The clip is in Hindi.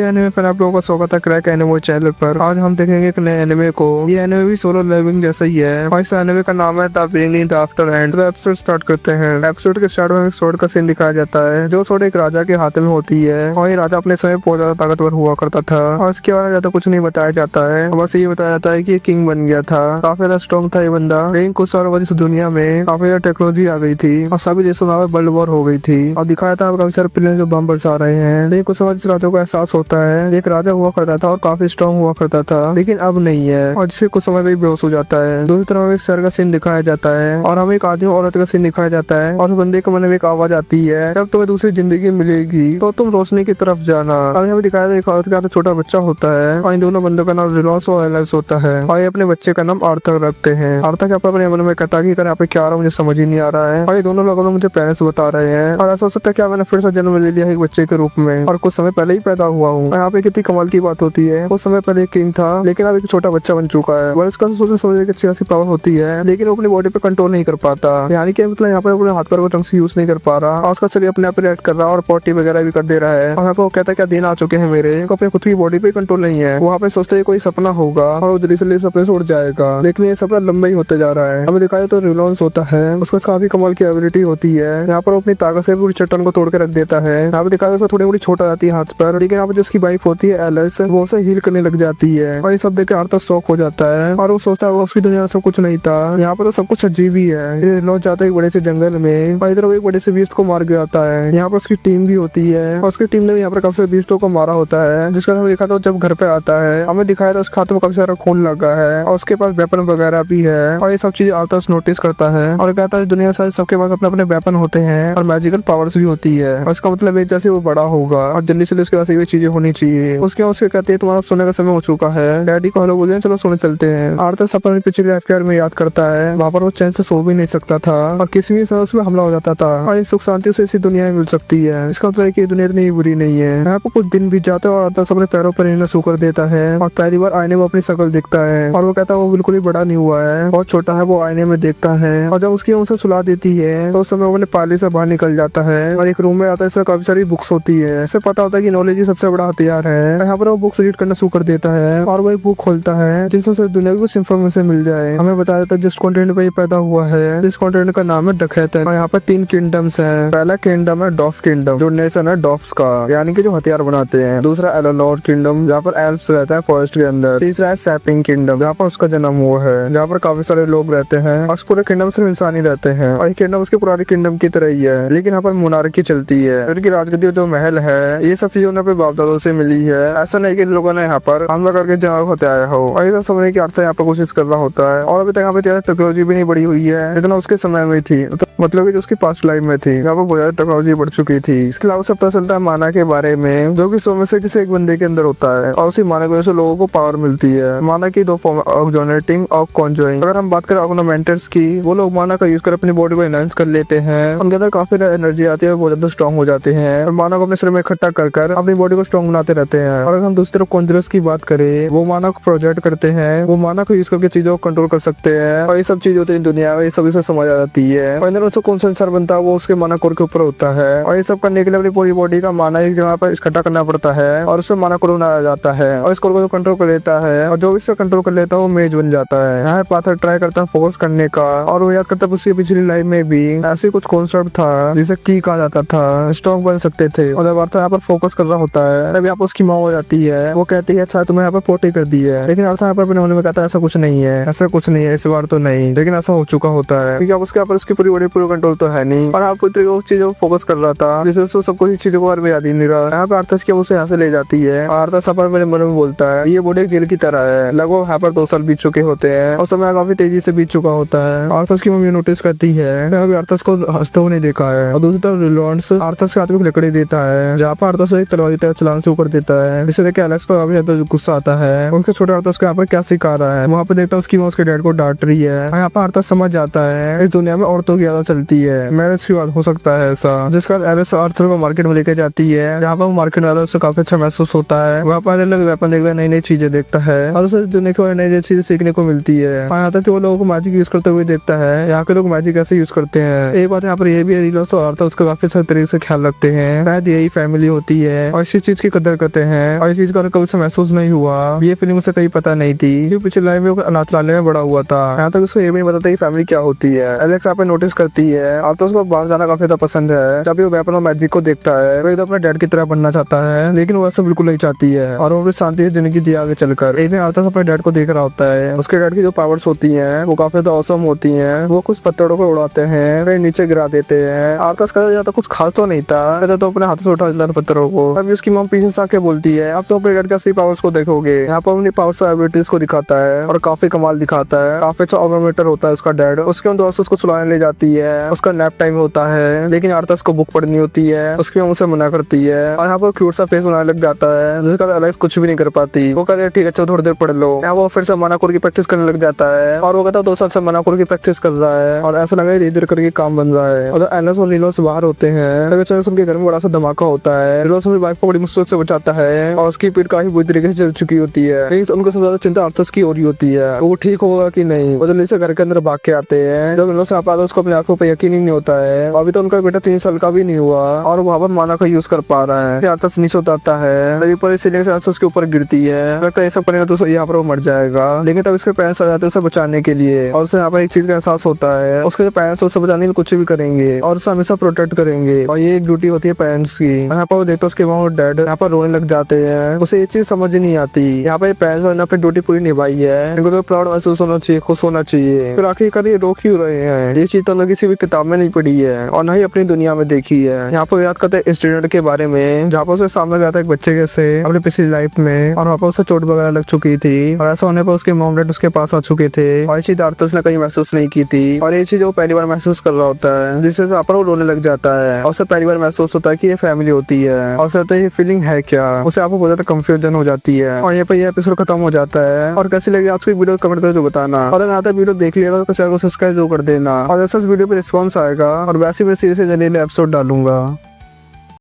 एनिमे पर आप लोगों का स्वागत है क्रैक एनिमे चैनल पर। आज हम देखेंगे एक नए एनिमे को। ये एनिमे भी सोलो लेवलिंग जैसा ही है और इस एनिमे का नाम है the beginning the after and. तो एपिसोड स्टार्ट करते हैं। एपिसोड के स्टार्ट में एक स्वॉर्ड का सीन दिखाया जाता है जो स्वॉर्ड एक राजा के हाथ में होती है और ये राजा अपने समय बहुत ज्यादा ताकतवर हुआ करता था और इसके बारे में ज्यादा कुछ नहीं बताया जाता है। बस ये बताया जाता है कि किंग बन गया था। काफी ज्यादा स्ट्रॉन्ग था ये बंदा, लेकिन कुछ सालों बाद इस दुनिया में काफी ज्यादा टेक्नोलॉजी आ गई थी और सभी देशों में वर्ल्ड वॉर हो गई थी और दिखाया था काफी सारे प्लेन जो बम बरसा रहे हैं। लेकिन कुछ समय इस राजा को एहसास होता है एक राजा हुआ करता था और काफी स्ट्रॉन्ग हुआ करता था, लेकिन अब नहीं है और जिससे कुछ समय में बेहोश हो जाता है। दूसरी तरफ एक सर का सीन दिखाया जाता है और हमें एक आदमी औरत का सीन दिखाया जाता है और उस बंदे के मन में एक आवाज आती है, जब तुम्हें दूसरी जिंदगी मिलेगी तो तुम रोशनी की तरफ जाना। और हमें दिखाया था एक औरत का छोटा बच्चा होता है और इन दोनों बंदों का नाम रिलॉस और एलेक्स होता है और ये अपने बच्चे का नाम आर्थर रखते हैं। आर्थर के अपने मन में कहता है कि यहाँ पे क्या आ रहा है मुझे समझ ही नहीं आ रहा है और ये दोनों लोगों मुझे पेरेंट्स बता रहे हैं और ऐसा हो सकता है क्या मैंने फिर से जन्म ले लिया है एक बच्चे के रूप में और कुछ समय पहले ही पैदा हुआ हूँ। यहाँ पे कितनी कमाल की बात होती है, कुछ समय पहले किंग था लेकिन अब एक छोटा बच्चा बन चुका है और इसका सोचने समझने की अच्छी खासी पावर होती है, लेकिन वो अपनी बॉडी पे कंट्रोल नहीं कर पाता। यानी कि मतलब यहाँ पर अपने हाथ पर ढंग से यूज नहीं कर पा रहा और उसका शरीर अपने आप रिएक्ट कर रहा है और पॉटी वगैरह भी कर दे रहा है। और यहाँ पे वो कहता है क्या दिन आ चुके हैं मेरे को अपने खुद की बॉडी पे कंट्रोल नहीं है। वहाँ पे सोचते है कोई सपना होगा और वो जल्दी से सपने से उड़ जाएगा, लेकिन ये सपना लंबा ही होते जा रहा है। हमें दिखाया तो रिलॉन्स होता है, उसका काफी कमाल की एबिलिटी होती है। यहाँ पर अपनी ताकत से पूरी चट्टान को तोड़ के रख देता है। यहाँ पे दिखाया तो थोड़ी थोड़ी छोट आ जाती है हाथ पर, लेकिन यहाँ पे जिसकी वाइफ होती है एलिस वो उसे हील करने लग जाती है और ये सब देख के आर्थर शॉक हो जाता है और वो सोचता है उसकी दुनिया में सब कुछ नहीं था, यहाँ पर तो सब कुछ अजीब ही है। ये लॉन्च जाता है एक बड़े से जंगल में और इधर वो एक बड़े से बीस्ट को मार के आता है। यहाँ पर उसकी टीम भी होती है और उसकी टीम ने भी यहाँ पर काफी सारे बीस्टों को मारा होता है, जिसका हमें देखा था जब घर पे आता है हमें दिखाया था उसके हाथ में काफी सारा खून लगा है और उसके पास वेपन वगैरह भी है और ये सब चीज आर्थर नोटिस करता है और कहता है दुनिया में सबके पास अपने अपने वेपन होते हैं और मैजिकल पावर्स भी होती है और इसका मतलब है जैसे वो बड़ा होगा और जल्दी से उसके पास ये चीजें होनी चाहिए। उसके उसके कहते हैं तुम्हारा सोने का समय हो चुका है, डैडी को हेलो बोलते हैं चलो सोने चलते हैं। आर्थर अपनी पिछली लाइफ के बारे में याद करता है, वहाँ पर वो चैन से सो भी नहीं सकता था और किसी भी समय उसमें हमला हो जाता था और सुख शांति से इसी दुनिया में मिल सकती है। इसका मतलब है कि दुनिया इतनी बुरी नहीं है। यहाँ पर कुछ दिन बीत जाते हैं और आर्थर अपने पैरों पर रहना शुरू कर देता है और पहली बार आईने में अपनी शक्ल दिखता है और वो कहता है वो बिल्कुल ही बड़ा नहीं हुआ है, बहुत छोटा है। वो आईने में देखता है और जब उसकी उसे सुला देती है तो उस समय वो अपने पाले से बाहर निकल जाता है और एक रूम में आता है। इसमें काफी सारी बुक्स होती है, इससे पता होता है कि नॉलेज ही सबसे बड़ा हथियार है। यहाँ पर वो बुक्स रीड करना शुरू कर देता है और वो एक बुक खोलता है जिससे दुनिया की कुछ इन्फॉर्मेशन मिल जाए। हमें बताया जाता है जिस कॉन्टिनेंट पे ये पैदा हुआ है, जिस कॉन्टिनेंट का नाम है डकैत है। यहाँ पर 3 किंगडम्स है। पहला किंगडम है डॉफ किंगडम जो नेशन है डॉफ्स का, यानी कि जो हथियार बनाते हैं। दूसरा एलोनोर किंगडम जहाँ पर एल्फ्स रहता है फॉरेस्ट के अंदर। तीसरा है सैपिंग किंगडम जहाँ पर उसका जन्म हुआ है, जहाँ पर काफी सारे लोग रहते हैं और पूरे किंगडम सिर्फ इंसान ही रहते हैं और ये किंगडम उसके पुराने किंगडम की तरह ही है, लेकिन यहाँ पर मोनार्की चलती है। उनकी राजगद्दी जो महल है ये सब चीजों ने बाप दादों से मिली है। ऐसा नहीं कि लोगों ने यहाँ पर हमला करके जगह होते आया हो और ये समझने की आर्थर यहाँ पर कोशिश कर रहा होता है और अभी तक यहाँ पे ज्यादा टेक्नोलॉजी भी नहीं बढ़ी हुई है जितना उसके समय में थी, तो मतलब कि जो उसकी पास्ट लाइफ में थी यहाँ पर बहुत ज्यादा टेक्नोलॉजी बढ़ चुकी थी। इसके अलावा सब पता चलता है माना के बारे में जो कि 100 में से किसी एक बंदे के अंदर होता है और उसी माना की वजह से लोगों को पावर मिलती है। माना की 2 फॉर्म ऑक्जोनेटिंग और कॉन्जोइंग। अगर हम बात करें ऑर्नामेंटर्स की, वो लोग माना का यूज कर अपनी बॉडी को एनहांस कर लेते हैं, उनके अंदर काफी एनर्जी आती है, बहुत ज्यादा स्ट्रॉन्ग हो जाते हैं और माना को अपने शरीर में इकट्ठा कर अपनी बॉडी को स्ट्रॉन्ग बनाते रहते हैं। और अगर हम दूसरी तरफ कॉन्जरस की बात करें, वो माना को प्रोजेक्ट करते हैं, वो माना को यूज करके चीजों को कंट्रोल कर सकते हैं और ये सब चीज होती है दुनिया में, ये सब इसे समझ आ जाती है। और अंदर कौन सा इंसान बनता है वो उसके माना कोर के ऊपर होता है और ये सब करने के लिए अपनी पूरी बॉडी का माना एक जगह पर इकट्ठा करना पड़ता है और उससे माना कोर बनाया जाता है और इस कोर को कंट्रोल कर लेता है और जो भी इसका कंट्रोल कर लेता है वो मेज बन जाता है। यहाँ पाथर ट्राई करता है फोकस करने का और वो याद करता है उसकी पिछली लाइफ में भी ऐसे कुछ कॉन्सेप्ट था जिसे की कहा जाता था, स्ट्रॉन्ग बन सकते थे। और जब आर्थर यहाँ पर फोकस कर रहा होता है तब यहाँ पर उसकी माँ हो जाती है, वो कहती है अच्छा तुम्हें यहाँ पर पोटी कर दी है, लेकिन आर्थर यहाँ पर अपने होने में कहता है ऐसा कुछ नहीं है, ऐसा कुछ नहीं है, इस बार तो नहीं, लेकिन ऐसा हो चुका होता है क्योंकि अब उसके यहाँ पर उसकी पूरी बॉडी पूरा कंट्रोल तो है नहीं और आप उस चीजों को फोकस कर रहा था जिससे सब कुछ चीजों को बारे में याद ही नहीं रहा। यहाँ पे आर्थर की उसे यहाँ से ले जाती है। आर्थर सफर मेरे मन में बोलता है ये बॉडी एक जेल की तरह है, लगभग यहाँ पर 2 साल बीत चुके होते हैं और समय काफी तेजी से बीत चुका होता है। आर्थर की मम्मी नोटिस करती है आर्थर को हंसते हुए नहीं देखा है और दूसरी तरफ रिलॉन्स आर्थर के हाथ में लकड़ी देता है जहाँ पर आर्थर एक तलवार चलाना शुरू कर देता है, जिससे देख के एलेक्स को काफी ज्यादा गुस्सा आता है। उनके छोटे आर्थर को यहाँ पर क्या सिखा रहा है, वहाँ पर देखता है उसकी माँ उसके डैड को डांट रही है। यहाँ पर आर्थर समझ जाता है इस दुनिया में औरतों की ज्यादा चलती है, मैरिज की बात हो सकता है ऐसा। जिसका एलिस आर्थर को मार्केट में लेके जाती है जहाँ पर वो मार्केट में उससे काफी अच्छा महसूस होता है। वहाँ पर अलग वेपन देखता है, नई नई चीजें देखता है और उसे दुनिया को नई नई चीजें सीखने को मिलती है। यहाँ तक कि वो लोगों को मैजिक यूज करते हुए देखता है, यहाँ के लोग मैजिक कैसे यूज करते हैं। एक बात यहाँ पर ये भी है रिलॉस और आर्थर उसका काफी सारे तरीके से ख्याल रखते हैं, शायद यही फैमिली होती है और इसी चीज की कदर करते हैं और इस चीज का कभी उसे महसूस नहीं हुआ। ये फीलिंग उसे कहीं पता नहीं थी कि पिछले लाइफ में वो अनाथालय में बड़ा हुआ था। यहाँ तक उसको ये भी नहीं पता था कि फैमिली क्या होती है। एलेक्स यहाँ पे नोटिस करती है और तो उसको बाहर जाना काफी ज्यादा पसंद है। जब भी वो वेपन और मैजिक को देखता है वो अपने डैड की तरह बनना चाहता है, लेकिन वो ऐसा बिल्कुल नहीं चाहती है और वो अपनी शांति से जिंदगी जी आगे चलकर। एक दिन आर्थस अपने डैड को देख रहा होता है। उसके डैड की जो पावर्स होती है वो काफी ज्यादा औसम होती है। वो कुछ पत्थरों को उड़ाते हैं फिर नीचे गिरा देते हैं। आर्थस का ज्यादा कुछ खास तो नहीं था, कहता तो अपने हाथों से उठा देता पत्थरों को। अभी उसकी मॉम पीछे से आके बोलती है अब तो अपने डैड का सही पावर्स को देखोगे। यहाँ पर अपनी पावर्स और एबिलिटीज को दिखाता है और काफी कमाल दिखाता है। काफी अच्छा ऑर्गोमीटर होता है उसका डैड। उसके अंदर उसको सुलाने ले जाती है। उसका नैप टाइम होता है लेकिन आर्थस को बुक पढ़नी होती है। उसकी मॉम उसे मना करती है और यहाँ पर क्यूट सा फेस बनाने लग जाता है जिसका एलेक्स कुछ भी नहीं कर पाती। वो कहते हैं ठीक है चलो थोड़ी देर पढ़ लो। यहाँ वो फिर से मनाकोर की प्रैक्टिस करने लग जाता है और वो कहता है 2 साल से मनाकोर की प्रैक्टिस कर रहा है और ऐसा लग रहा है धीरे धीरे करके काम बन रहा है। और एनस और लीलोस बाहर होते हैं तभी अचानक उनके घर में बड़ा सा धमाका होता है। लीलोस अपनी वाइफ को बड़ी मुश्किल से बचाता है और उसकी पीठ काफी बुरी तरीके से जल चुकी होती है। लेकिन उनको सबसे ज्यादा चिंता आर्थस की हो रही होती है वो ठीक होगा कि नहीं। वो जल्दी से घर के अंदर भाग के आते हैं। जब लीलोस यहाँ पे आता है उसको अपनी आंखों पर यकीन ही नहीं होता है। अभी तो उनका बेटा 3 साल का भी नहीं हुआ और वहाँ पर माना का यूज कर पा रहा है। आर्थस नीचे उतरता है तभी पर सीलिंग से उसके ऊपर गिरती है। लगता है ये सब पड़ेगा तो यहाँ पर वो मर जाएगा। लेकिन तब उसके पेरेंट्स आ जाते हैं उसे बचाने के लिए और उसे यहाँ पर एक चीज का एहसास होता है उसके जो पेरेंट्स उसे बचाने के लिए कुछ भी करेंगे और उसे हमेशा प्रोटेक्ट करेंगे और ये एक ड्यूटी होती है पेरेंट्स की। यहाँ पर वो देखते उसके माँ और डैड यहाँ पर रोने लग जाते हैं। उसे ये चीज समझ ही नहीं आती। यहाँ पर पेरेंट्स ने अपनी ड्यूटी पूरी निभाई है। इनको तो प्राउड महसूस होना चाहिए, खुश होना चाहिए। फिर आखिरकार ये रो क्यों रहे हैं? ये चीज तो उन्होंने किसी भी किताब में नहीं पढ़ी है और न ही अपनी दुनिया में देखी है। यहाँ पर याद करते हैं इंसिडेंट के बारे में जहाँ पर उसे सामने गया था एक बच्चे के से अपनी पिछली लाइफ में और वहाँ पर उसे चोट वगैरह लग चुकी थी और ऐसा होने पर उसके मॉम डैड उसके पास आ चुके थे और ये चीज आर्थस ने कहीं महसूस नहीं की थी और ये चीज वो पहली बार महसूस कर रहा होता है जिससे यहाँ पर वो रोने लग जाता है और उसे पहली बार महसूस होता है कि ये फैमिली होती है और उसे ये फीलिंग है क्या। उसे आपको बहुत ज्यादा कंफ्यूजन हो जाती है और यहाँ पर ये एपिसोड खत्म हो जाता है। और कैसी लगी आपकी वीडियो कमेंट करके बताना और अगर आता वीडियो देख लिया तो चैनल को सब्सक्राइब जरूर कर देना और ऐसा वीडियो पे रिस्पॉन्स आएगा और वैसे मैं सीरीज से जल्दी एपिसोड डालूंगा।